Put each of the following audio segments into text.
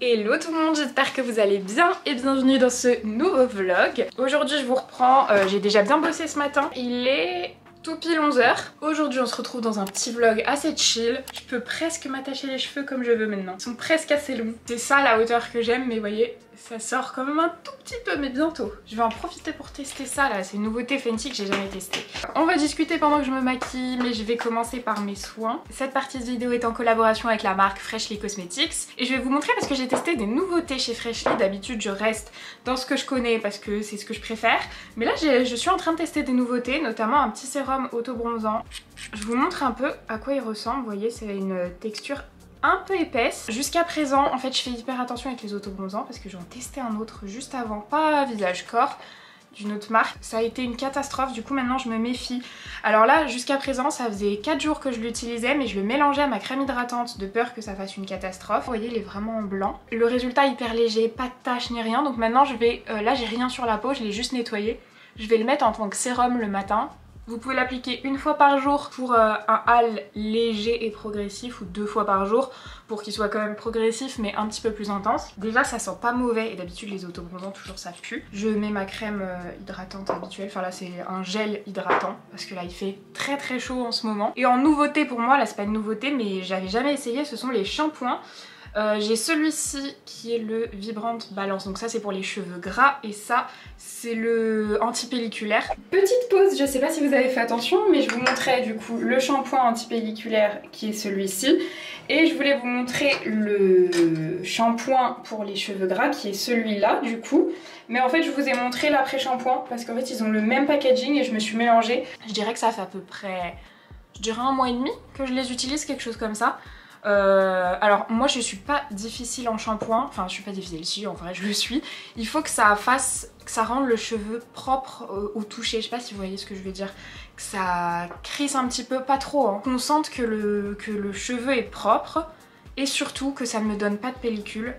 Hello tout le monde, j'espère que vous allez bien et bienvenue dans ce nouveau vlog. Aujourd'hui je vous reprends, j'ai déjà bien bossé ce matin, il est tout pile 11h. Aujourd'hui on se retrouve dans un petit vlog assez chill. Je peux presque m'attacher les cheveux comme je veux maintenant, ils sont presque assez longs. C'est ça la hauteur que j'aime, mais vous voyez, ça sort quand même un tout petit peu, mais bientôt. Je vais en profiter pour tester ça là, c'est une nouveauté Fenty que j'ai jamais testé. On va discuter pendant que je me maquille, mais je vais commencer par mes soins. Cette partie de vidéo est en collaboration avec la marque Freshly Cosmetics. Et je vais vous montrer parce que j'ai testé des nouveautés chez Freshly. D'habitude je reste dans ce que je connais parce que c'est ce que je préfère. Mais là je suis en train de tester des nouveautés, notamment un petit sérum auto-bronzant. Je vous montre un peu à quoi il ressemble, vous voyez c'est une texture un peu épaisse. Jusqu'à présent, en fait, je fais hyper attention avec les autobronzants parce que j'en testais un autre juste avant, pas visage corps, d'une autre marque. Ça a été une catastrophe, du coup maintenant je me méfie. Alors là, jusqu'à présent, ça faisait 4 jours que je l'utilisais, mais je le mélangeais à ma crème hydratante de peur que ça fasse une catastrophe. Vous voyez, il est vraiment en blanc. Le résultat hyper léger, pas de taches ni rien, donc maintenant je vais... là, j'ai rien sur la peau, je l'ai juste nettoyé. Je vais le mettre en tant que sérum le matin. Vous pouvez l'appliquer une fois par jour pour un hâle léger et progressif ou 2 fois par jour pour qu'il soit quand même progressif mais un petit peu plus intense. Déjà ça sent pas mauvais et d'habitude les autobronzants toujours ça pue. Je mets ma crème hydratante habituelle, enfin là c'est un gel hydratant parce que là il fait très très chaud en ce moment. Et en nouveauté pour moi, là c'est pas une nouveauté mais j'avais jamais essayé, ce sont les shampoings. J'ai celui-ci qui est le Vibrant Balance, donc ça c'est pour les cheveux gras et ça c'est le anti-pelliculaire. Petite pause, je sais pas si vous avez fait attention mais je vous montrais du coup le shampoing anti-pelliculaire qui est celui-ci et je voulais vous montrer le shampoing pour les cheveux gras qui est celui-là du coup. Mais en fait je vous ai montré l'après-shampoing parce qu'en fait ils ont le même packaging et je me suis mélangée. Je dirais que ça fait à peu près, je dirais 1 mois et demi que je les utilise, quelque chose comme ça. Alors moi je suis pas difficile en shampoing, enfin je suis pas difficile, si en vrai je le suis. Il faut que ça fasse, que ça rende le cheveu propre au toucher, je sais pas si vous voyez ce que je veux dire. Que ça crisse un petit peu, pas trop hein. Qu'on sente que le cheveu est propre. Et surtout que ça ne me donne pas de pellicule.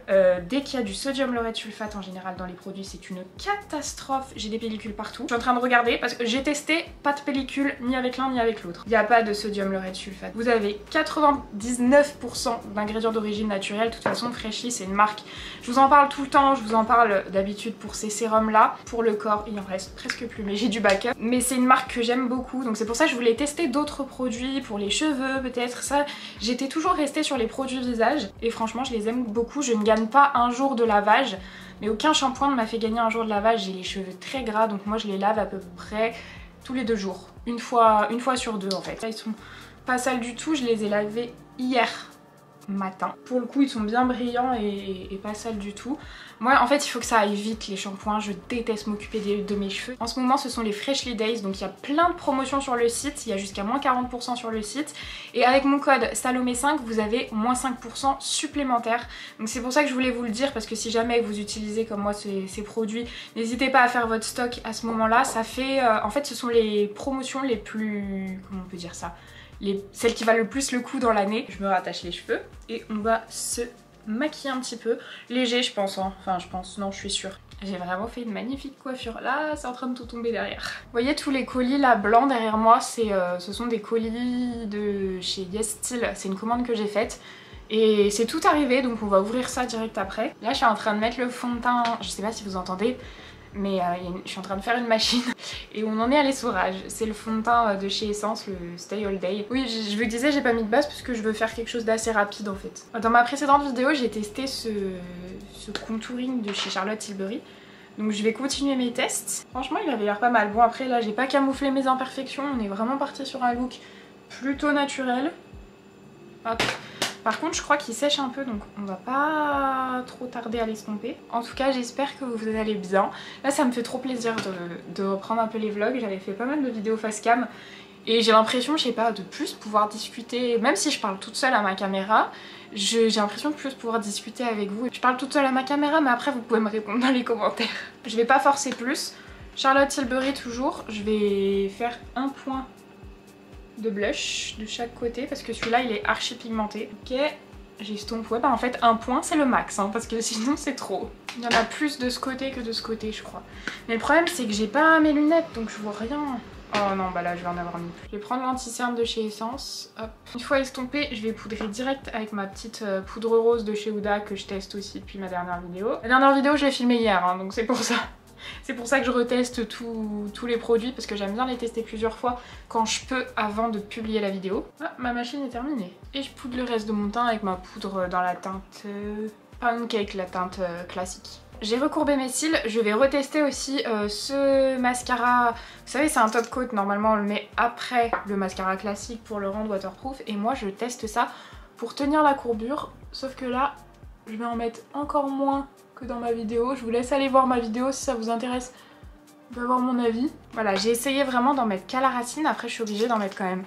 Dès qu'il y a du sodium laureth sulfate en général dans les produits, c'est une catastrophe. J'ai des pellicules partout. Je suis en train de regarder parce que j'ai testé, pas de pellicule ni avec l'un ni avec l'autre. Il n'y a pas de sodium laureth sulfate. Vous avez 99% d'ingrédients d'origine naturelle. De toute façon, Freshly c'est une marque. Je vous en parle tout le temps. Je vous en parle d'habitude pour ces sérums là. Pour le corps, il en reste presque plus, mais j'ai du backup. Mais c'est une marque que j'aime beaucoup. Donc c'est pour ça que je voulais tester d'autres produits pour les cheveux peut-être. Ça, j'étais toujours restée sur les produits visage et franchement je les aime beaucoup. Je ne gagne pas un jour de lavage mais aucun shampoing ne m'a fait gagner un jour de lavage. J'ai les cheveux très gras donc moi je les lave à peu près tous les 2 jours, une fois sur 2 en fait. Là, ils sont pas sales du tout, je les ai lavés hier matin. Pour le coup ils sont bien brillants et pas sales du tout. Moi en fait il faut que ça aille vite les shampoings, je déteste m'occuper de mes cheveux. En ce moment ce sont les Freshly Days, donc il y a plein de promotions sur le site, il y a jusqu'à moins 40% sur le site. Et avec mon code Salomé5 vous avez moins 5% supplémentaire. Donc c'est pour ça que je voulais vous le dire parce que si jamais vous utilisez comme moi ces produits, n'hésitez pas à faire votre stock à ce moment là. Ça fait, en fait ce sont les promotions les plus, comment on peut dire ça, celles qui valent le plus le coup dans l'année. Je me rattache les cheveux et on va se maquiller un petit peu. Léger je pense hein. Enfin je pense, non je suis sûre. J'ai vraiment fait une magnifique coiffure. Là c'est en train de tout tomber derrière. Vous voyez tous les colis là blancs derrière moi, ce sont des colis de chez Yes Style. C'est une commande que j'ai faite. Et c'est tout arrivé donc on va ouvrir ça direct après. Là je suis en train de mettre le fond de teint, je sais pas si vous entendez. Mais je suis en train de faire une machine et on en est à l'essorage. C'est le fond de teint de chez Essence, le Stay All Day. Oui, je vous disais, j'ai pas mis de base parce que je veux faire quelque chose d'assez rapide en fait. Dans ma précédente vidéo, j'ai testé ce contouring de chez Charlotte Tilbury. Donc je vais continuer mes tests. Franchement, il avait l'air pas mal. Bon, après là, j'ai pas camouflé mes imperfections. On est vraiment parti sur un look plutôt naturel. Hop. Par contre je crois qu'il sèche un peu donc on va pas trop tarder à l'estomper. En tout cas j'espère que vous allez bien. Là ça me fait trop plaisir de reprendre un peu les vlogs. J'avais fait pas mal de vidéos face cam et j'ai l'impression, je sais pas, de plus pouvoir discuter. Même si je parle toute seule à ma caméra, j'ai l'impression de plus pouvoir discuter avec vous. Je parle toute seule à ma caméra mais après vous pouvez me répondre dans les commentaires. Je vais pas forcer plus. Charlotte Tilbury toujours. Je vais faire un point de blush de chaque côté parce que celui-là il est archi pigmenté. Ok, j'estompe. Ouais bah en fait un point c'est le max hein, parce que sinon c'est trop. Il y en a plus de ce côté que de ce côté je crois. Mais le problème c'est que j'ai pas mes lunettes donc je vois rien. Oh non, bah là je vais en avoir mis plus. Je vais prendre l'anti-cerne de chez Essence. Hop. Une fois estompé, je vais poudrer direct avec ma petite poudre rose de chez Huda que je teste aussi depuis ma dernière vidéo. La dernière vidéo, je l'ai filmée hier, hein, donc c'est pour ça. C'est pour ça que je reteste tous les produits parce que j'aime bien les tester plusieurs fois quand je peux avant de publier la vidéo. Ah, ma machine est terminée. Et je poudre le reste de mon teint avec ma poudre dans la teinte Pancake, la teinte classique. J'ai recourbé mes cils, je vais retester aussi ce mascara. Vous savez, c'est un top coat, normalement on le met après le mascara classique pour le rendre waterproof. Et moi je teste ça pour tenir la courbure, sauf que là je vais en mettre encore moins que dans ma vidéo. Je vous laisse aller voir ma vidéo si ça vous intéresse d'avoir mon avis. Voilà, j'ai essayé vraiment d'en mettre qu'à la racine, après je suis obligée d'en mettre quand même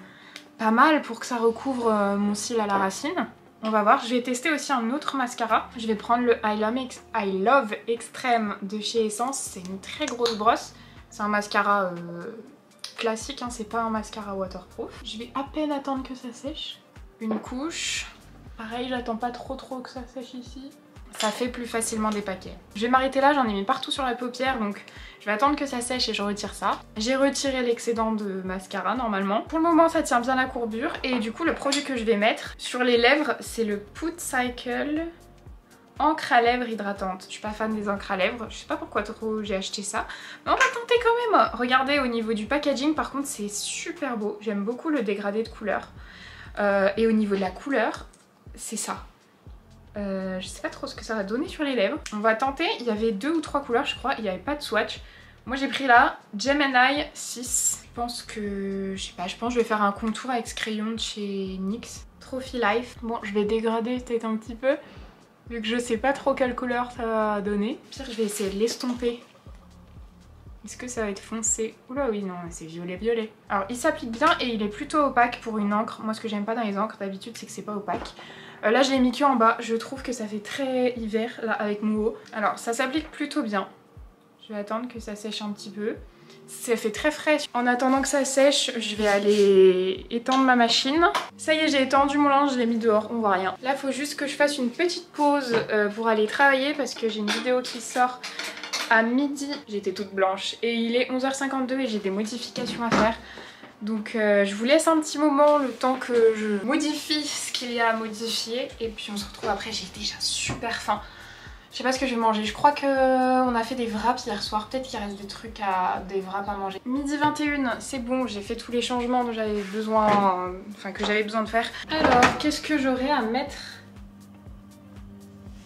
pas mal pour que ça recouvre mon cil à la racine. On va voir, je vais tester aussi un autre mascara. Je vais prendre le I Love Extreme de chez Essence. C'est une très grosse brosse. C'est un mascara classique, hein, c'est pas un mascara waterproof. Je vais à peine attendre que ça sèche. Une couche. Pareil, j'attends pas trop que ça sèche ici. Ça fait plus facilement des paquets. Je vais m'arrêter là, j'en ai mis partout sur la paupière, donc je vais attendre que ça sèche et je retire ça. J'ai retiré l'excédent de mascara normalement. Pour le moment ça tient bien la courbure et du coup le produit que je vais mettre sur les lèvres c'est le Put Cycle encre à lèvres hydratante. Je suis pas fan des encres à lèvres, je sais pas pourquoi trop j'ai acheté ça. Mais on va tenter quand même. Regardez au niveau du packaging par contre c'est super beau. J'aime beaucoup le dégradé de couleur. Et au niveau de la couleur, c'est ça. Je sais pas trop ce que ça va donner sur les lèvres. On va tenter, il y avait 2 ou 3 couleurs je crois, il n'y avait pas de swatch. Moi j'ai pris la Gemini 6. Je pense que, je sais pas, je pense que je vais faire un contour avec ce crayon de chez NYX. Trophy Life. Bon, je vais dégrader peut-être un petit peu, vu que je sais pas trop quelle couleur ça va donner. Pire, je vais essayer de l'estomper. Est-ce que ça va être foncé? Oula oui, non, c'est violet. Alors il s'applique bien et il est plutôt opaque pour une encre. Moi ce que j'aime pas dans les encres d'habitude c'est que c'est pas opaque. Là je l'ai mis que en bas, je trouve que ça fait très hiver là avec mon haut. Alors ça s'applique plutôt bien. Je vais attendre que ça sèche un petit peu. Ça fait très frais. En attendant que ça sèche, je vais aller étendre ma machine. Ça y est, j'ai étendu mon linge, je l'ai mis dehors, on voit rien. Là il faut juste que je fasse une petite pause pour aller travailler parce que j'ai une vidéo qui sort à midi. J'étais toute blanche et il est 11h52 et j'ai des modifications à faire. Donc je vous laisse un petit moment, le temps que je modifie ce qu'il y a à modifier. Et puis on se retrouve après, j'ai déjà super faim. Je sais pas ce que je vais manger, je crois qu'on a fait des wraps hier soir. Peut-être qu'il reste des wraps à manger. Midi 21, c'est bon, j'ai fait tous les changements dont j'avais besoin, que j'avais besoin de faire. Alors, qu'est-ce que j'aurais à mettre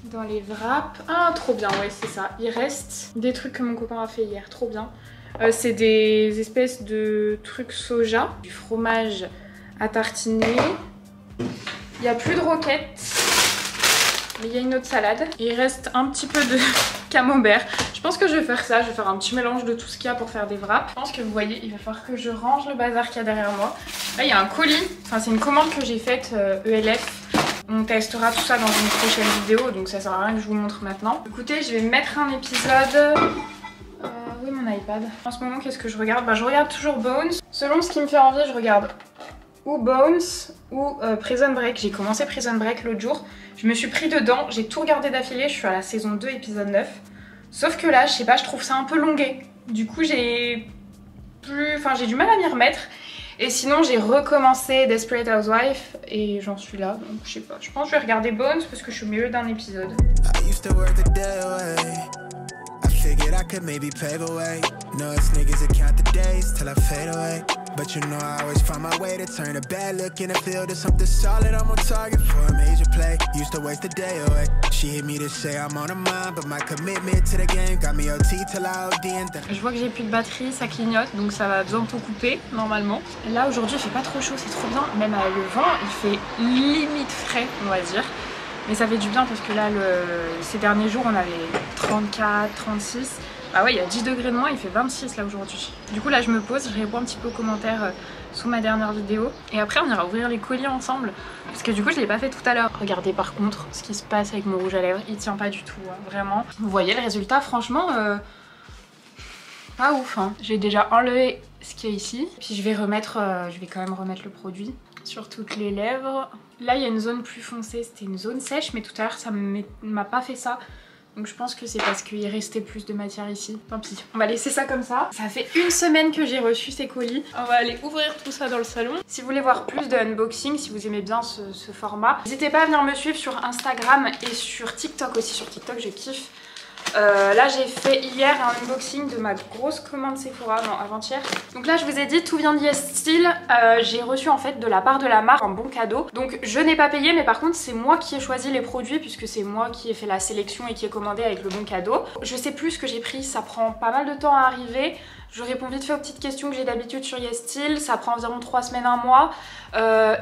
dans les wraps? Ah, trop bien, ouais, c'est ça. Il reste des trucs que mon copain a fait hier, trop bien. C'est des espèces de trucs soja, du fromage à tartiner. Il n'y a plus de roquettes, mais il y a une autre salade. Et il reste un petit peu de camembert. Je pense que je vais faire ça, je vais faire un petit mélange de tout ce qu'il y a pour faire des wraps. Je pense que vous voyez, il va falloir que je range le bazar qu'il y a derrière moi. Là, il y a un colis, enfin c'est une commande que j'ai faite ELF. On testera tout ça dans une prochaine vidéo, donc ça sert à rien que je vous montre maintenant. Écoutez, je vais mettre un épisode... Où est mon iPad? En ce moment, qu'est-ce que je regarde? Bah, je regarde toujours Bones. Selon ce qui me fait envie, je regarde ou Bones ou Prison Break. J'ai commencé Prison Break l'autre jour. Je me suis pris dedans, j'ai tout regardé d'affilée. Je suis à la saison 2, épisode 9. Sauf que là, je sais pas, je trouve ça un peu longué. Du coup, j'ai du mal à m'y remettre. Et sinon, j'ai recommencé Desperate Housewives et j'en suis là. Donc, je sais pas. Je pense que je vais regarder Bones parce que je suis au milieu d'un épisode. Figured I could maybe pave a way. No, it's niggas that count the days till I fade away. But you know I always find my way to turn a bad look in the field to something solid. I'm on target for a major play. Used to waste a day away. She hit me to say I'm on her mind, but my commitment to the game got me OT till I OD and then... Je vois que j'ai plus de batterie, ça clignote, donc ça va bientôt couper normalement. Là aujourd'hui il fait pas trop chaud, c'est trop bien. Même le vent, il fait limite frais, on va dire. Mais ça fait du bien parce que là, ces derniers jours, on avait 34, 36. Bah ouais, il y a 10 degrés de moins, il fait 26 là aujourd'hui. Du coup, là, je me pose, je réponds un petit peu aux commentaires sous ma dernière vidéo. Et après, on ira ouvrir les colis ensemble. Parce que du coup, je l'ai pas fait tout à l'heure. Regardez par contre ce qui se passe avec mon rouge à lèvres. Il tient pas du tout, hein, vraiment. Vous voyez le résultat, franchement, pas ouf. Hein. J'ai déjà enlevé ce qu'il y a ici. Puis je vais quand même remettre le produit sur toutes les lèvres. Là il y a une zone plus foncée, c'était une zone sèche, mais tout à l'heure ça m'a pas fait ça. Donc je pense que c'est parce qu'il restait plus de matière ici. Tant pis, on va laisser ça comme ça. Ça fait une semaine que j'ai reçu ces colis. On va aller ouvrir tout ça dans le salon. Si vous voulez voir plus de unboxing, si vous aimez bien ce format, n'hésitez pas à venir me suivre sur Instagram et sur TikTok aussi. Sur TikTok, je kiffe. Là j'ai fait hier un unboxing de ma grosse commande Sephora, non avant-hier. Donc là je vous ai dit tout vient d'YesStyle, j'ai reçu en fait de la part de la marque un bon cadeau. Donc je n'ai pas payé mais par contre c'est moi qui ai choisi les produits puisque c'est moi qui ai fait la sélection et qui ai commandé avec le bon cadeau. Je sais plus ce que j'ai pris, ça prend pas mal de temps à arriver. Je réponds vite fait aux petites questions que j'ai d'habitude sur YesStyle, ça prend environ 3 semaines, 1 mois.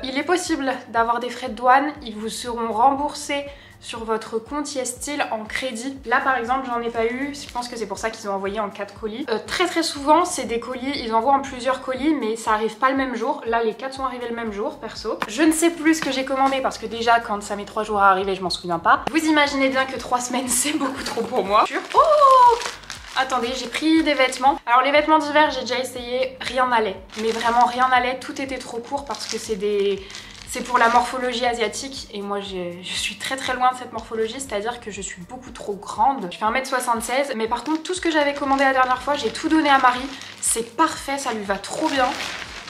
Il est possible d'avoir des frais de douane, ils vous seront remboursés sur votre compte YesStyle en crédit. Là par exemple j'en ai pas eu, je pense que c'est pour ça qu'ils ont envoyé en 4 colis. Très souvent c'est des colis, ils envoient en plusieurs colis mais ça arrive pas le même jour. Là les 4 sont arrivés le même jour perso. Je ne sais plus ce que j'ai commandé parce que déjà quand ça met 3 jours à arriver je m'en souviens pas. Vous imaginez bien que 3 semaines c'est beaucoup trop pour moi. Oh! Attendez, j'ai pris des vêtements. Alors les vêtements d'hiver j'ai déjà essayé, rien n'allait. Mais vraiment rien n'allait, tout était trop court parce que c'est pour la morphologie asiatique et moi je suis très loin de cette morphologie, c'est-à-dire que je suis beaucoup trop grande. Je fais 1m76 mais par contre tout ce que j'avais commandé la dernière fois, j'ai tout donné à Marie. C'est parfait, ça lui va trop bien.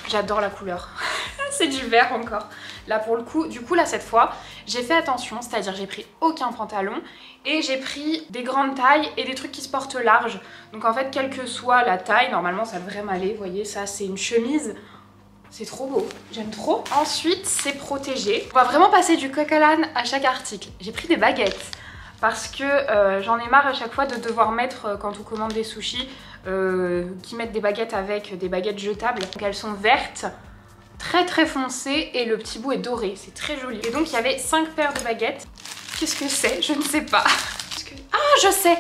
J'adore la couleur. C'est du vert encore. Là pour le coup, du coup là cette fois, j'ai fait attention, c'est-à-dire j'ai pris aucun pantalon et j'ai pris des grandes tailles et des trucs qui se portent large. Donc en fait, quelle que soit la taille, normalement ça devrait m'aller. Vous voyez, ça c'est une chemise. C'est trop beau, j'aime trop. Ensuite, c'est protégé. On va vraiment passer du coq à l'âne à chaque article. J'ai pris des baguettes parce que j'en ai marre à chaque fois de devoir mettre, quand on commande des sushis, qui mettent des baguettes avec des baguettes jetables. Donc elles sont vertes, très foncées et le petit bout est doré, c'est très joli. Et donc il y avait 5 paires de baguettes. Qu'est-ce que c'est? Je ne sais pas. Ah, je sais!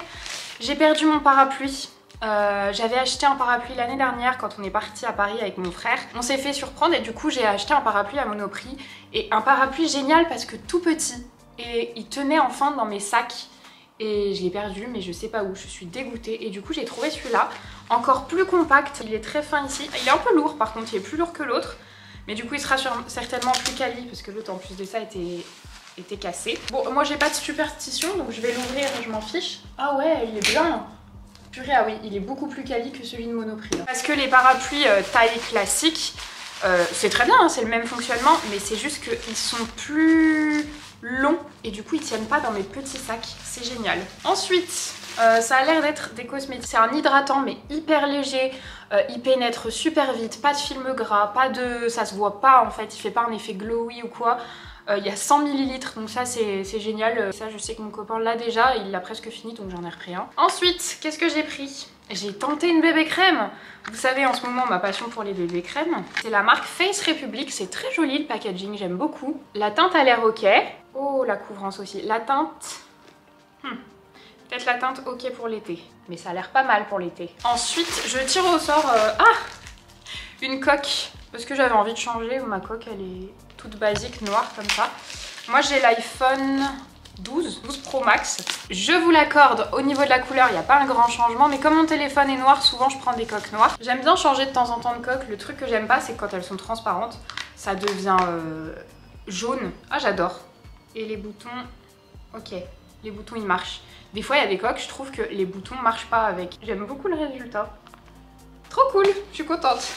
J'ai perdu mon parapluie. J'avais acheté un parapluie l'année dernière quand on est parti à Paris avec mon frère. On s'est fait surprendre et du coup j'ai acheté un parapluie à Monoprix. Et un parapluie génial parce que tout petit. Et il tenait enfin dans mes sacs. Et je l'ai perdu mais je sais pas où, je suis dégoûtée. Et du coup j'ai trouvé celui-là, encore plus compact. Il est très fin ici. Il est un peu lourd par contre, il est plus lourd que l'autre. Mais du coup il sera certainement plus quali parce que l'autre en plus de ça était cassé. Bon, moi j'ai pas de superstition donc je vais l'ouvrir et je m'en fiche. Ah ouais, il est bien. Purée, ah oui, il est beaucoup plus quali que celui de Monoprix. Parce que les parapluies taille classique, c'est très bien, hein, c'est le même fonctionnement, mais c'est juste qu'ils sont plus longs et du coup ils tiennent pas dans mes petits sacs. C'est génial. Ensuite, ça a l'air d'être des cosmétiques. C'est un hydratant mais hyper léger, il pénètre super vite, pas de film gras, pas de... ça se voit pas en fait, il fait pas un effet glowy ou quoi. Il y a 100 ml donc ça c'est génial. Ça je sais que mon copain l'a déjà, il l'a presque fini donc j'en ai repris un. Ensuite, qu'est-ce que j'ai pris? J'ai tenté une bébé crème. Vous savez en ce moment ma passion pour les bébés crèmes. C'est la marque Face Republic, c'est très joli le packaging, j'aime beaucoup. La teinte a l'air ok. Oh la couvrance aussi. La teinte... peut-être la teinte ok pour l'été. Mais ça a l'air pas mal pour l'été. Ensuite je tire au sort... une coque. Parce que j'avais envie de changer, ma coque elle est toute basique, noire comme ça. Moi j'ai l'iPhone 12 Pro Max. Je vous l'accorde, au niveau de la couleur il n'y a pas un grand changement, mais comme mon téléphone est noir, souvent je prends des coques noires. J'aime bien changer de temps en temps de coque. Le truc que j'aime pas c'est quand elles sont transparentes, ça devient jaune. Ah j'adore. Et les boutons, ok, les boutons ils marchent. Des fois il y a des coques, je trouve que les boutons marchent pas avec. J'aime beaucoup le résultat. Trop cool, je suis contente.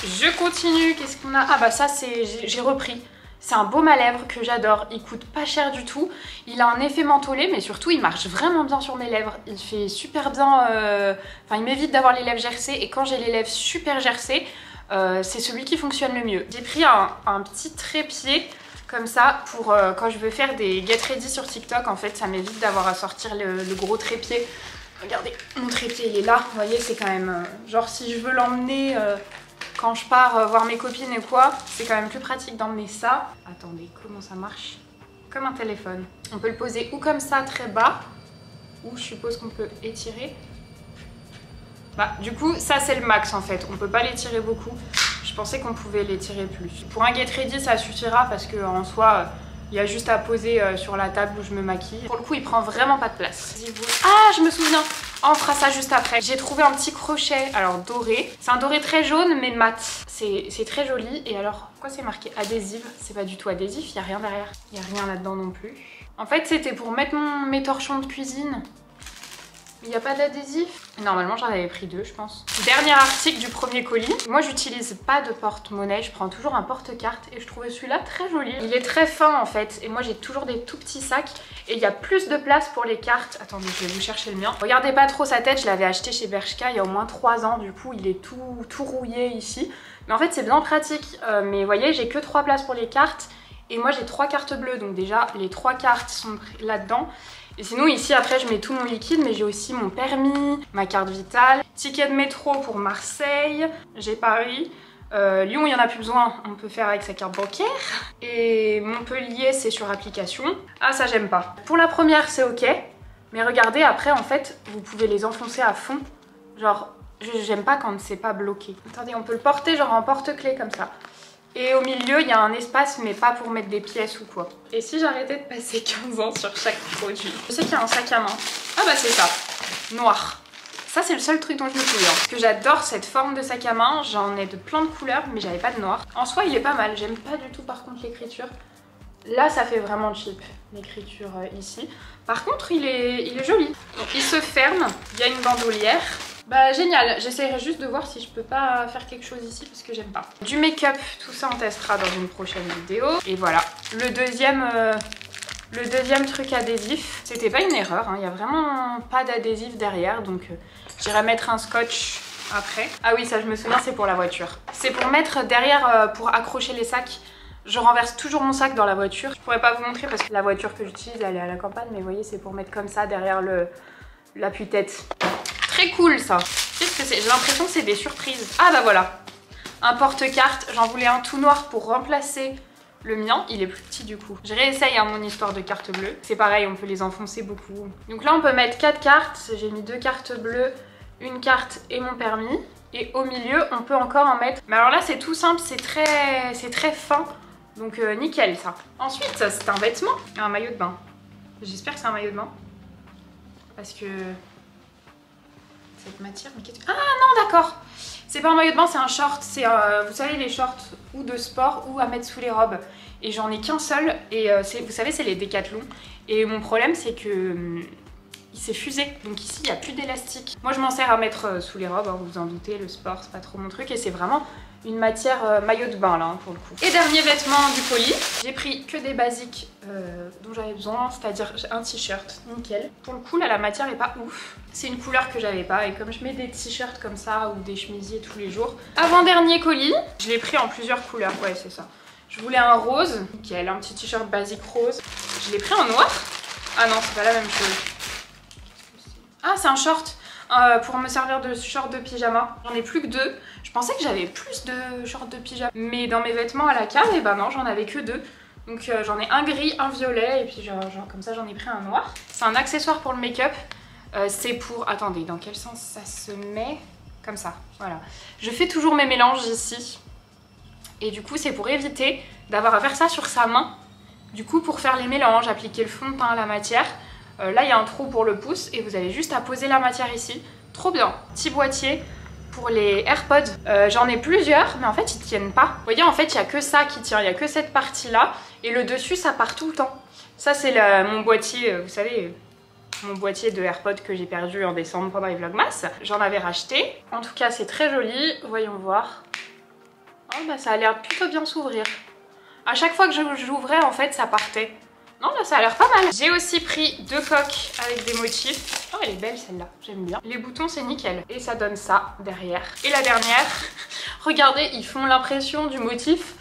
Je continue, qu'est-ce qu'on a? Ah bah ça c'est, j'ai repris. C'est un baume à lèvres que j'adore, il coûte pas cher du tout. Il a un effet mentholé mais surtout il marche vraiment bien sur mes lèvres. Il fait super bien, enfin il m'évite d'avoir les lèvres gercées et quand j'ai les lèvres super gercées, c'est celui qui fonctionne le mieux. J'ai pris un petit trépied comme ça pour quand je veux faire des get ready sur TikTok. En fait ça m'évite d'avoir à sortir le gros trépied. Regardez, mon trépied il est là, vous voyez c'est quand même, genre si je veux l'emmener... quand je pars voir mes copines et quoi, c'est quand même plus pratique d'emmener ça. Attendez, comment ça marche? Comme un téléphone. On peut le poser ou comme ça, très bas, ou je suppose qu'on peut étirer. Bah, du coup, ça c'est le max en fait. On peut pas l'étirer beaucoup. Je pensais qu'on pouvait l'étirer plus. Pour un get ready, ça suffira parce qu'en soi, il y a juste à poser sur la table où je me maquille. Pour le coup, il prend vraiment pas de place. Ah, je me souviens! On fera ça juste après. J'ai trouvé un petit crochet, alors doré. C'est un doré très jaune mais mat. C'est très joli. Et alors, pourquoi c'est marqué adhésive? C'est pas du tout adhésif, il n'y a rien derrière. Il n'y a rien là-dedans non plus. En fait, c'était pour mettre mes torchons de cuisine. Il n'y a pas d'adhésif. Normalement j'en avais pris 2 je pense. Dernier article du premier colis. Moi j'utilise pas de porte-monnaie, je prends toujours un porte-carte et je trouvais celui-là très joli. Il est très fin en fait et moi j'ai toujours des tout petits sacs et il y a plus de place pour les cartes. Attendez, je vais vous chercher le mien. Regardez pas trop sa tête, je l'avais acheté chez Bershka il y a au moins 3 ans, du coup il est tout rouillé ici. Mais en fait c'est bien pratique, mais vous voyez j'ai que 3 places pour les cartes et moi j'ai 3 cartes bleues donc déjà les 3 cartes sont là-dedans. Et sinon ici après je mets tout mon liquide, mais j'ai aussi mon permis, ma carte vitale, ticket de métro pour Marseille, j'ai Paris, Lyon il n'y en a plus besoin, on peut faire avec sa carte bancaire. Et Montpellier c'est sur application. Ah ça j'aime pas. Pour la première c'est ok, mais regardez après en fait vous pouvez les enfoncer à fond. Genre j'aime pas quand c'est pas bloqué. Attendez, on peut le porter genre en porte-clés comme ça. Et au milieu, il y a un espace, mais pas pour mettre des pièces ou quoi. Et si j'arrêtais de passer 15 ans sur chaque produit? Je sais qu'il y a un sac à main. Ah bah c'est ça, noir. Ça c'est le seul truc dont je me souviens. Parce que j'adore cette forme de sac à main, j'en ai de plein de couleurs, mais j'avais pas de noir. En soi, il est pas mal, j'aime pas du tout par contre l'écriture. Là, ça fait vraiment cheap, l'écriture ici. Par contre, il est joli. Donc il se ferme, il y a une bandoulière. Bah génial, j'essaierai juste de voir si je peux pas faire quelque chose ici parce que j'aime pas. Du make-up, tout ça on testera dans une prochaine vidéo. Et voilà, le deuxième truc adhésif, c'était pas une erreur, hein. Il y a vraiment pas d'adhésif derrière, donc j'irai mettre un scotch après. Ah oui, ça je me souviens, c'est pour la voiture. C'est pour mettre derrière, pour accrocher les sacs. Je renverse toujours mon sac dans la voiture. Je pourrais pas vous montrer parce que la voiture que j'utilise elle est à la campagne, mais vous voyez c'est pour mettre comme ça derrière l'appui-tête. Très cool ça. Qu'est-ce que c'est? J'ai l'impression que c'est des surprises. Ah bah voilà, un porte-carte. J'en voulais un tout noir pour remplacer le mien. Il est plus petit du coup. Je réessaye hein, mon histoire de carte bleue. C'est pareil, on peut les enfoncer beaucoup. Donc là on peut mettre 4 cartes. J'ai mis 2 cartes bleues, une carte et mon permis. Et au milieu on peut encore en mettre. Mais alors là c'est tout simple, c'est très fin. Donc nickel ça. Ensuite c'est un vêtement, un maillot de bain. J'espère que c'est un maillot de bain. Parce que... cette matière, mais qu'est-ce que... Ah non d'accord, c'est pas un maillot de bain, c'est un short. C'est vous savez les shorts ou de sport ou à mettre sous les robes. Et j'en ai qu'un seul et vous savez c'est les Décathlon. Et mon problème c'est que il s'est fusé, donc ici il n'y a plus d'élastique. Moi je m'en sers à mettre sous les robes, hein, vous vous en doutez, le sport c'est pas trop mon truc. Et c'est vraiment une matière maillot de bain là hein, pour le coup. Et dernier vêtement du colis, j'ai pris que des basiques dont j'avais besoin, c'est-à-dire un t-shirt, nickel. Pour le coup là la matière est pas ouf, c'est une couleur que j'avais pas et comme je mets des t-shirts comme ça ou des chemisiers tous les jours. Avant-dernier colis, je l'ai pris en plusieurs couleurs, ouais c'est ça. Je voulais un rose, nickel, un petit t-shirt basique rose. Je l'ai pris en noir. Ah non c'est pas la même chose. Ah c'est un short pour me servir de short de pyjama. J'en ai plus que 2. Je pensais que j'avais plus de shorts de pyjama. Mais dans mes vêtements à la cave, et ben non, j'en avais que 2. Donc j'en ai un gris, un violet et puis comme ça j'en ai pris un noir. C'est un accessoire pour le make-up. C'est pour... Attendez, dans quel sens ça se met? Comme ça, voilà. Je fais toujours mes mélanges ici. Et du coup c'est pour éviter d'avoir à faire ça sur sa main. Du coup pour faire les mélanges, appliquer le fond de teint à la matière. Là il y a un trou pour le pouce et vous avez juste à poser la matière ici. Trop bien. Petit boîtier pour les AirPods. J'en ai plusieurs mais en fait ils tiennent pas. Vous voyez en fait il n'y a que ça qui tient, il n'y a que cette partie là. Et le dessus ça part tout le temps. Ça c'est mon boîtier, vous savez, mon boîtier de AirPods que j'ai perdu en décembre pendant les Vlogmas. J'en avais racheté. En tout cas c'est très joli, voyons voir. Oh bah ça a l'air plutôt bien s'ouvrir. À chaque fois que j'ouvrais en fait ça partait. Non là ça a l'air pas mal. J'ai aussi pris 2 coques avec des motifs. Oh elle est belle celle-là, j'aime bien. Les boutons c'est nickel. Et ça donne ça derrière. Et la dernière, regardez ils font l'impression du motif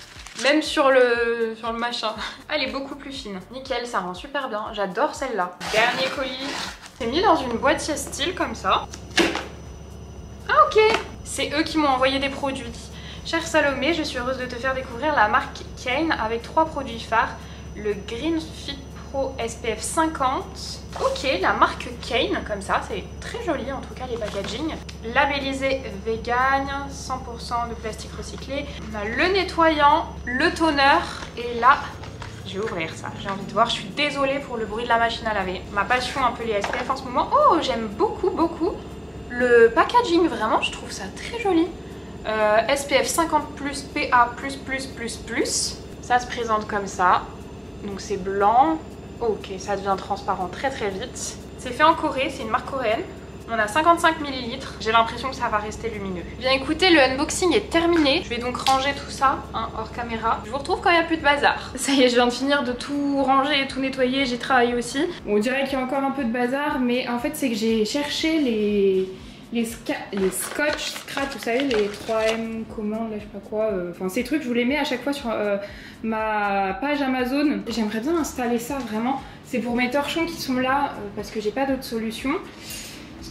même sur le machin. Elle est beaucoup plus fine. Nickel, ça rend super bien. J'adore celle-là. Dernier colis. C'est mis dans une boîtier style comme ça. Ah ok. C'est eux qui m'ont envoyé des produits. Chère Salomé, je suis heureuse de te faire découvrir la marque Kane avec 3 produits phares. Le Green Fit Pro SPF 50. Ok, la marque Kane, comme ça, c'est très joli en tout cas les packaging. Labellisé vegan, 100% de plastique recyclé. On a le nettoyant, le toner et là, je vais ouvrir ça, j'ai envie de voir. Je suis désolée pour le bruit de la machine à laver. Ma passion un peu les SPF en ce moment. Oh, j'aime beaucoup le packaging, vraiment, je trouve ça très joli. SPF 50+, PA++++. Ça se présente comme ça. Donc c'est blanc. Ok, ça devient transparent très vite. C'est fait en Corée, c'est une marque coréenne. On a 55 ml, j'ai l'impression que ça va rester lumineux. Bien écoutez, le unboxing est terminé. Je vais donc ranger tout ça, hein, hors caméra. Je vous retrouve quand il n'y a plus de bazar. Ça y est, je viens de finir de tout ranger et tout nettoyer, j'ai travaillé aussi. Bon, on dirait qu'il y a encore un peu de bazar, mais en fait c'est que j'ai cherché les scotch, scratch, vous savez, les 3M commandes, là je sais pas quoi, enfin ces trucs, je vous les mets à chaque fois sur ma page Amazon. J'aimerais bien installer ça vraiment. C'est pour mes torchons qui sont là parce que j'ai pas d'autre solution.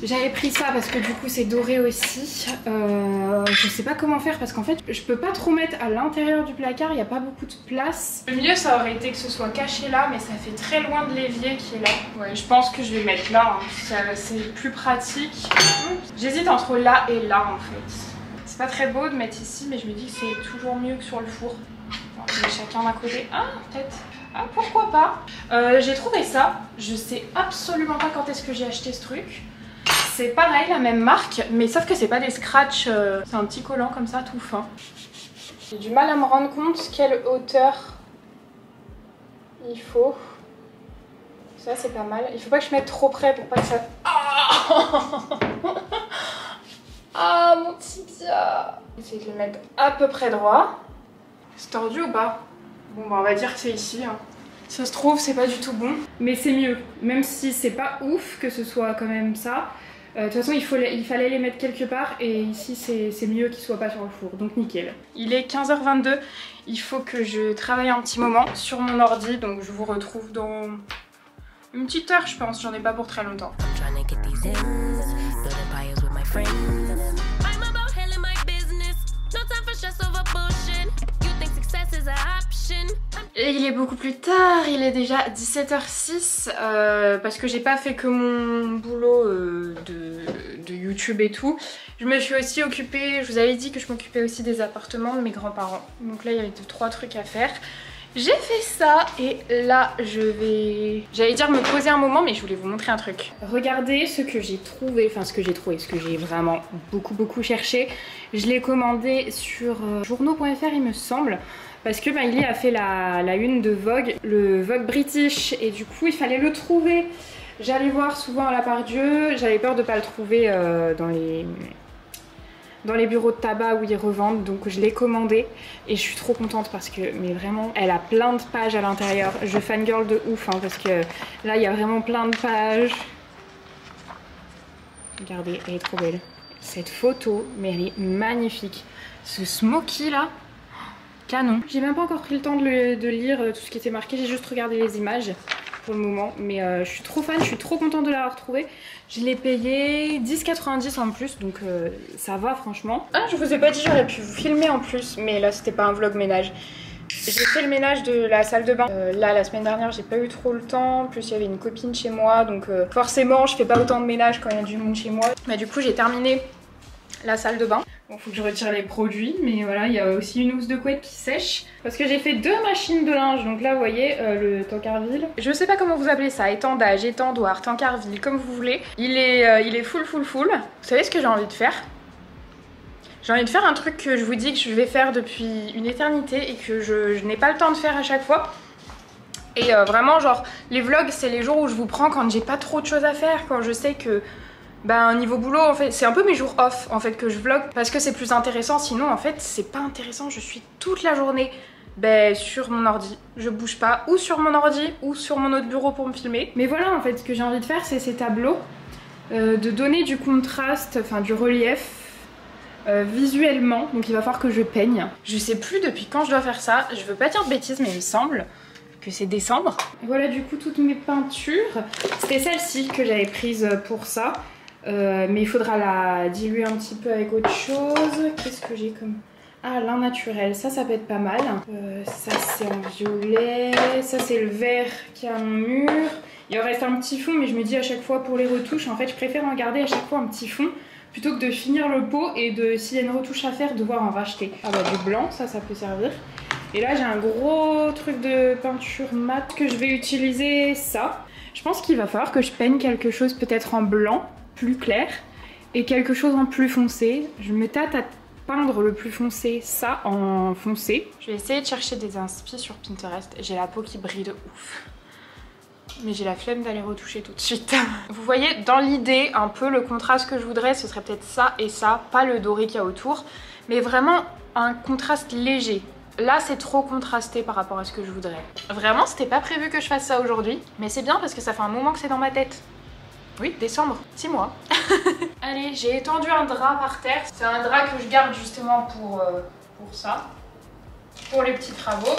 J'avais pris ça parce que du coup c'est doré aussi. Je sais pas comment faire parce qu'en fait je peux pas trop mettre à l'intérieur du placard, il n'y a pas beaucoup de place. Le mieux ça aurait été que ce soit caché là, mais ça fait très loin de l'évier qui est là. Ouais, je pense que je vais mettre là, hein. C'est plus pratique. J'hésite entre là et là en fait. C'est pas très beau de mettre ici, mais je me dis que c'est toujours mieux que sur le four. On met chacun d'un côté. Ah, peut-être. Ah, pourquoi pas. J'ai trouvé ça. Je sais absolument pas quand est-ce que j'ai acheté ce truc. C'est pareil, la même marque, mais sauf que c'est pas des scratchs, c'est un petit collant comme ça, tout fin. J'ai du mal à me rendre compte quelle hauteur il faut. Ça c'est pas mal. Il faut pas que je mette trop près pour pas que ça... Ah mon tibia. J'essaie de le mettre à peu près droit. C'est tordu ou pas? Bon bah on va dire que c'est ici, hein. Ça se trouve c'est pas du tout bon, mais c'est mieux. Même si c'est pas ouf que ce soit quand même ça. De toute façon il fallait les mettre quelque part et ici c'est mieux qu'ils soient pas sur le four, donc nickel. Il est 15h22, il faut que je travaille un petit moment sur mon ordi, donc je vous retrouve dans une petite heure je pense, j'en ai pas pour très longtemps. Et il est beaucoup plus tard, il est déjà 17h06 parce que j'ai pas fait que mon boulot de YouTube et tout. Je me suis aussi occupée, je vous avais dit que je m'occupais aussi des appartements de mes grands-parents. Donc là il y avait 2-3 trucs à faire. J'ai fait ça et là je vais... J'allais dire me poser un moment mais je voulais vous montrer un truc. Regardez ce que j'ai trouvé, enfin ce que j'ai vraiment beaucoup cherché. Je l'ai commandé sur journaux.fr il me semble. Parce que il a fait la une de Vogue, le Vogue British, et du coup il fallait le trouver. J'allais voir souvent à la Part-Dieu, j'avais peur de pas le trouver dans les bureaux de tabac où ils revendent, donc je l'ai commandé et je suis trop contente parce que, mais vraiment, elle a plein de pages à l'intérieur. Je fangirl de ouf, hein, parce que là il y a vraiment plein de pages. Regardez, elle est trop belle. Cette photo, mais elle est magnifique. Ce smoky là, canon. J'ai même pas encore pris le temps de lire tout ce qui était marqué, j'ai juste regardé les images pour le moment. Mais je suis trop fan, je suis trop contente de l'avoir trouvé. Je l'ai payé 10,90 en plus, donc ça va franchement. Ah, je vous ai pas dit, j'aurais pu vous filmer en plus, mais là c'était pas un vlog ménage. J'ai fait le ménage de la salle de bain. Là, la semaine dernière, j'ai pas eu trop le temps. En plus, il y avait une copine chez moi, donc forcément, je fais pas autant de ménage quand il y a du monde chez moi. Bah, du coup, j'ai terminé la salle de bain. Bon, faut que je retire les produits, mais voilà, il y a aussi une housse de couette qui sèche. Parce que j'ai fait 2 machines de linge, donc là, vous voyez, le Tancarville. Je sais pas comment vous appelez ça, étendage, étendoir, Tancarville, comme vous voulez. Il est full. Vous savez ce que j'ai envie de faire? J'ai envie de faire un truc que je vous dis que je vais faire depuis une éternité et que je n'ai pas le temps de faire à chaque fois. Et vraiment, genre, les vlogs, c'est les jours où je vous prends quand j'ai pas trop de choses à faire, quand je sais que... niveau boulot en fait c'est un peu mes jours off en fait que je vlog parce que c'est plus intéressant, sinon en fait c'est pas intéressant, je suis toute la journée sur mon ordi, je bouge pas, ou sur mon ordi ou sur mon autre bureau pour me filmer. Mais voilà en fait ce que j'ai envie de faire, c'est ces tableaux, de donner du contraste, enfin du relief visuellement, donc il va falloir que je peigne. Je sais plus depuis quand je dois faire ça, je veux pas dire de bêtises mais il me semble que c'est décembre. Voilà du coup toutes mes peintures, c'était celle-ci que j'avais prise pour ça. Mais il faudra la diluer un petit peu avec autre chose. Qu'est-ce que j'ai comme... Ah, lin naturel, ça peut être pas mal. Ça c'est en violet, ça c'est le vert qui a mon mur. Il en reste un petit fond, mais je me dis à chaque fois pour les retouches, en fait je préfère en garder à chaque fois un petit fond plutôt que de finir le pot et de, s'il y a une retouche à faire, devoir en racheter. Ah bah du blanc, ça peut servir. Et là j'ai un gros truc de peinture mat que je vais utiliser ça. Je pense qu'il va falloir que je peigne quelque chose peut-être en blanc, plus clair, et quelque chose en plus foncé. Je me tâte à peindre le plus foncé, ça en foncé. Je vais essayer de chercher des inspi sur Pinterest. J'ai la peau qui brille de ouf. mais j'ai la flemme d'aller retoucher tout de suite. Vous voyez, dans l'idée, un peu le contraste que je voudrais, ce serait peut-être ça et ça, pas le doré qu'il y a autour, mais vraiment un contraste léger. Là, c'est trop contrasté par rapport à ce que je voudrais. Vraiment, c'était pas prévu que je fasse ça aujourd'hui, mais c'est bien parce que ça fait un moment que c'est dans ma tête. Oui, décembre, 6 mois. Allez, j'ai étendu un drap par terre. C'est un drap que je garde justement pour ça, pour les petits travaux.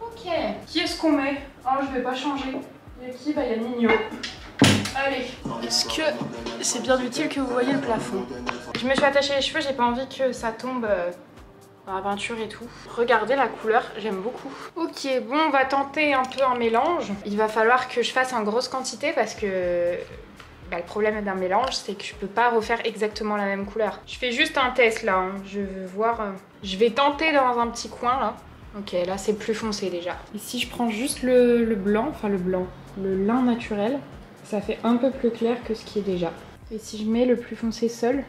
Ok, qui est-ce qu'on met? Oh, je vais pas changer. Il y a qui? Bah, il y a Nino. Allez, est-ce que c'est bien utile que vous voyez le plafond? Je me suis attachée les cheveux, j'ai pas envie que ça tombe dans la peinture et tout. Regardez la couleur, j'aime beaucoup. Ok, bon, on va tenter un peu un mélange. Il va falloir que je fasse en grosse quantité parce que le problème d'un mélange, c'est que je peux pas refaire exactement la même couleur. Je fais juste un test là, hein. Je veux voir. Je vais tenter dans un petit coin là. Ok, là c'est plus foncé déjà. Et si je prends juste le blanc, enfin le lin naturel, ça fait un peu plus clair que ce qui est déjà. Et si je mets le plus foncé seul,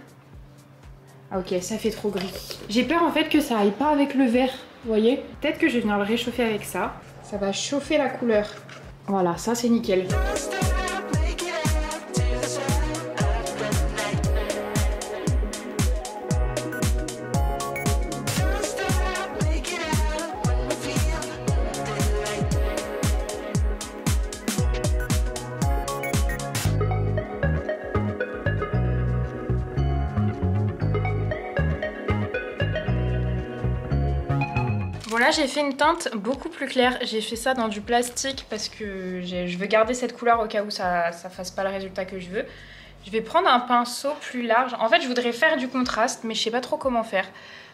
ah ok, ça fait trop gris. J'ai peur en fait que ça aille pas avec le vert, vous voyez? Peut-être que je vais venir le réchauffer avec ça. Ça va chauffer la couleur. Voilà, ça c'est nickel. Bon là j'ai fait une teinte beaucoup plus claire, j'ai fait ça dans du plastique parce que je veux garder cette couleur au cas où ça fasse pas le résultat que je veux. Je vais prendre un pinceau plus large, en fait je voudrais faire du contraste mais je sais pas trop comment faire.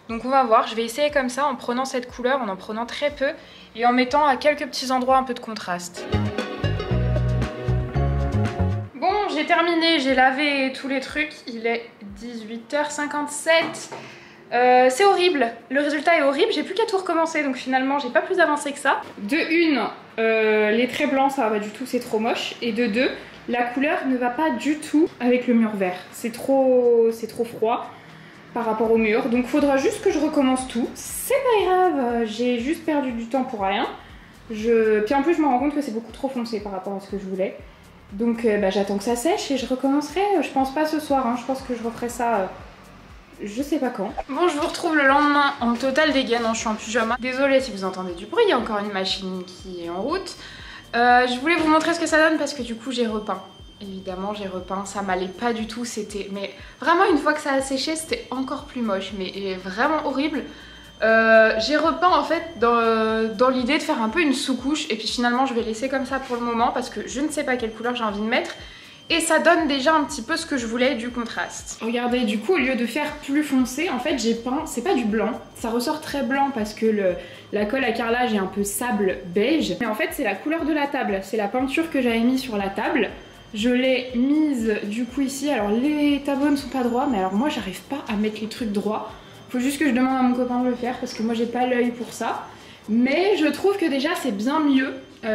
Donc on va voir, je vais essayer comme ça en prenant cette couleur, en prenant très peu et en mettant à quelques petits endroits un peu de contraste. Bon j'ai terminé, j'ai lavé tous les trucs, il est 18h57. C'est horrible, le résultat est horrible, j'ai plus qu'à tout recommencer donc finalement j'ai pas plus avancé que ça. De une, les traits blancs ça va pas du tout, c'est trop moche. Et de deux, la couleur ne va pas du tout avec le mur vert. C'est trop froid par rapport au mur, donc faudra juste que je recommence tout. C'est pas grave, j'ai juste perdu du temps pour rien. Puis en plus je me rends compte que c'est beaucoup trop foncé par rapport à ce que je voulais. Donc j'attends que ça sèche et je recommencerai, je pense pas ce soir, hein. Je pense que je referai ça... je sais pas quand. Bon, je vous retrouve le lendemain en totale dégaine, je suis en pyjama. Désolée si vous entendez du bruit, il y a encore une machine qui est en route. Je voulais vous montrer ce que ça donne parce que du coup j'ai repeint. Évidemment j'ai repeint, ça m'allait pas du tout, c'était... Mais vraiment une fois que ça a séché c'était encore plus moche, mais vraiment horrible. J'ai repeint en fait dans l'idée de faire un peu une sous-couche et puis finalement je vais laisser comme ça pour le moment parce que je ne sais pas quelle couleur j'ai envie de mettre. Et ça donne déjà un petit peu ce que je voulais, du contraste. Regardez, du coup, au lieu de faire plus foncé, en fait, j'ai peint, c'est pas du blanc. Ça ressort très blanc parce que la colle à carrelage est un peu sable beige. Mais en fait, c'est la couleur de la table. C'est la peinture que j'avais mise sur la table. Je l'ai mise, du coup, ici. Alors, les tableaux ne sont pas droits, mais alors moi, j'arrive pas à mettre les trucs droits. Faut juste que je demande à mon copain de le faire parce que moi, j'ai pas l'œil pour ça. Mais je trouve que déjà, c'est bien mieux.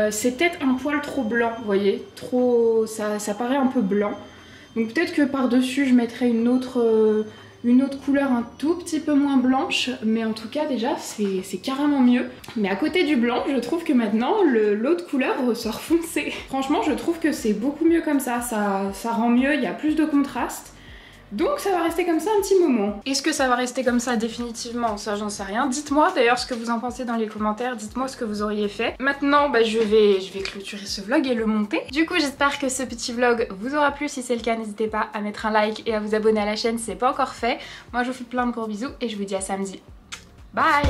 C'est peut-être un poil trop blanc, vous voyez, ça paraît un peu blanc. Donc peut-être que par-dessus je mettrai une autre couleur un tout petit peu moins blanche, mais en tout cas déjà c'est carrément mieux. Mais à côté du blanc, je trouve que maintenant l'autre couleur ressort foncé. Franchement, je trouve que c'est beaucoup mieux comme ça rend mieux, il y a plus de contraste. Donc ça va rester comme ça un petit moment. Est-ce que ça va rester comme ça définitivement? Ça j'en sais rien. Dites-moi d'ailleurs ce que vous en pensez dans les commentaires, dites-moi ce que vous auriez fait. Maintenant je vais clôturer ce vlog et le monter. Du coup j'espère que ce petit vlog vous aura plu. Si c'est le cas, n'hésitez pas à mettre un like et à vous abonner à la chaîne si c'est pas encore fait. Moi je vous fais plein de gros bisous et je vous dis à samedi. Bye.